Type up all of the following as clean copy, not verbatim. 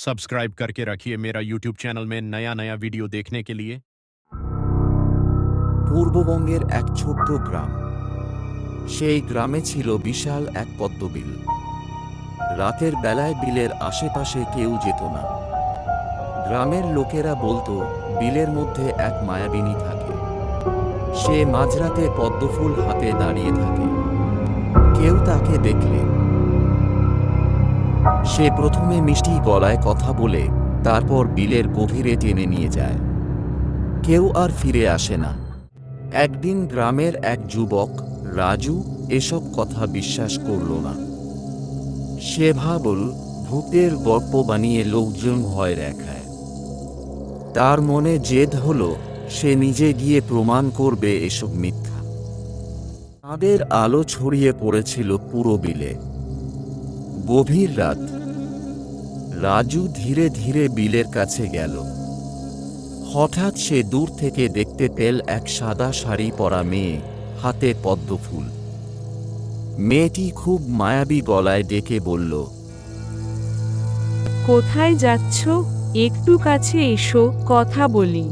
Subscribe करके रखिए मेरा यूट्यूब चैनल में नया नया वीडियो देखने के लिए। পূর্ববঙ্গের এক ছোট্ট গ্রাম। সেই গ্রামে ছিল বিশাল এক পদ্মবিল। রাতের বেলায় বিলের আশেপাশে কেউ যেত না। গ্রামের লোকেরা বলতো বিলের মধ্যে এক মায়াবিনী থাকে। সে মাঝরাতে পদ্মফুল হাতে দাঁড়িয়ে থাকে। কেউ তাকে দেখলে সে প্রথমে মিষ্টি গলায় কথা বলে তারপর বিলের গভীরে টেনে নিয়ে যায়। কেউ আর ফিরে আসে না। একদিন গ্রামের এক যুবক রাজু এসব কথা বিশ্বাস করল না। সে ভাবল ভূতের গল্প বানিয়ে লোকজন ভয় দেখায়। তার মনে জেদ হলো সে নিজে গিয়ে প্রমাণ করবে এসব মিথ্যা। তাদের আলো ছড়িয়ে পড়েছিল পুরো বিলে। গভীর রাত। রাজু ধীরে ধীরে বিলের কাছে গেল। হঠাৎ সে দূর থেকে দেখতে পেল এক সাদা শাড়ি পরা মেয়ে, হাতে পদ্মফুল। মেয়েটি খুব মায়াবী গলায় ডেকে বলল, কোথায় যাচ্ছ? একটু কাছে এসো, কথা বলি।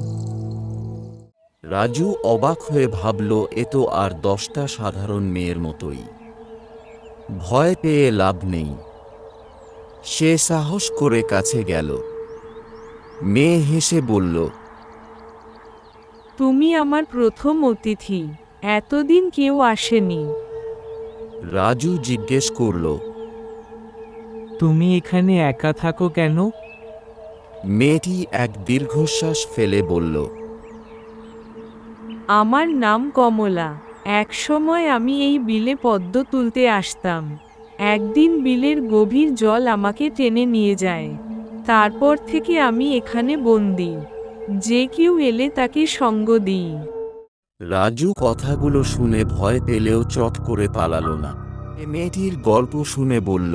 রাজু অবাক হয়ে ভাবল এ তো আর 10টা সাধারণ মেয়ের মতোই। ভয় পেয়ে লাভ নেই। সে সাহস করে কাছে গেল। মেয়ে হেসে বলল, তুমি আমার প্রথম অতিথি, এতদিন কেউ আসেনি। রাজু জিজ্ঞেস করল, তুমি এখানে একা থাকো কেন? মেয়েটি এক দীর্ঘশ্বাস ফেলে বলল, আমার নাম কমলা। একসময় আমি এই বিলে পদ্ম তুলতে আসতাম। একদিন বিলের গভীর জল আমাকে টেনে নিয়ে যায়। তারপর থেকে আমি এখানে বন্দি। যে কেউ এলে তাকে সঙ্গ দিই। রাজু কথাগুলো শুনে ভয় পেলেও চট করে পালালো না। মেয়েটির গল্প শুনে বলল,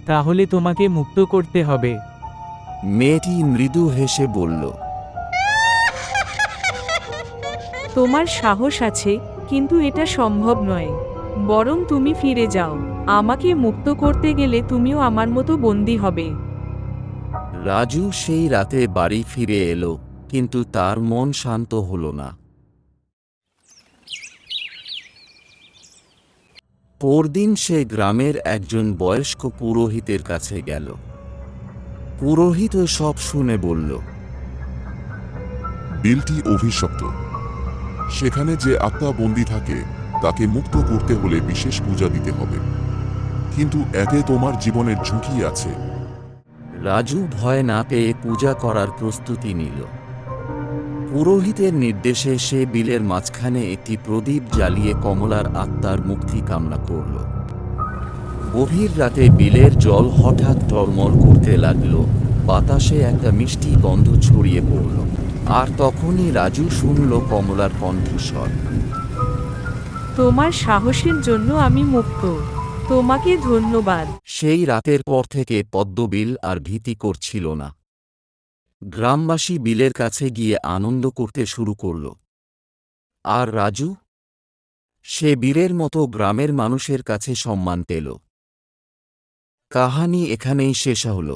তাহলে তোমাকে মুক্ত করতে হবে। মেয়েটি মৃদু হেসে বলল, তোমার সাহস আছে, কিন্তু এটা সম্ভব নয়। বরং তুমি ফিরে যাও। আমাকে মুক্ত করতে গেলে তুমিও আমার মতো বন্দী হবে। রাজু সেই রাতে বাড়ি ফিরে এলো, কিন্তু তার মন শান্ত হলো না। পরদিন সে গ্রামের একজন বয়স্ক পুরোহিতের কাছে গেল। পুরোহিত সব শুনে বলল, বিলটি অভিশপ্ত। সেখানে যে আত্মা বন্দী থাকে তাকে মুক্ত করতে হলে বিশেষ পূজা দিতে হবে, কিন্তু এতে তোমার জীবনের ঝুঁকি আছে। রাজু ভয় না পেয়ে পূজা করার প্রস্তুতি নিল। পুরোহিতের নির্দেশে সে বিলের মাঝখানে একটি প্রদীপ জ্বালিয়ে কমলার আত্মার মুক্তি কামনা করল। গভীর রাতে বিলের জল হঠাৎ টলমল করতে লাগল। বাতাসে একটা মিষ্টি গন্ধ ছড়িয়ে পড়ল। আর তখনই রাজু শুনল কমলার কণ্ঠস্বর, তোমার সাহসের জন্য আমি মুক্ত। তোমাকে ধন্যবাদ। সেই রাতের পর থেকে পদ্মবিল আর ভীতি করছিল না। গ্রামবাসী বিলের কাছে গিয়ে আনন্দ করতে শুরু করল। আর রাজু? সে বীরের মতো গ্রামের মানুষের কাছে সম্মান পেল। কাহিনী এখানেই শেষ হলো।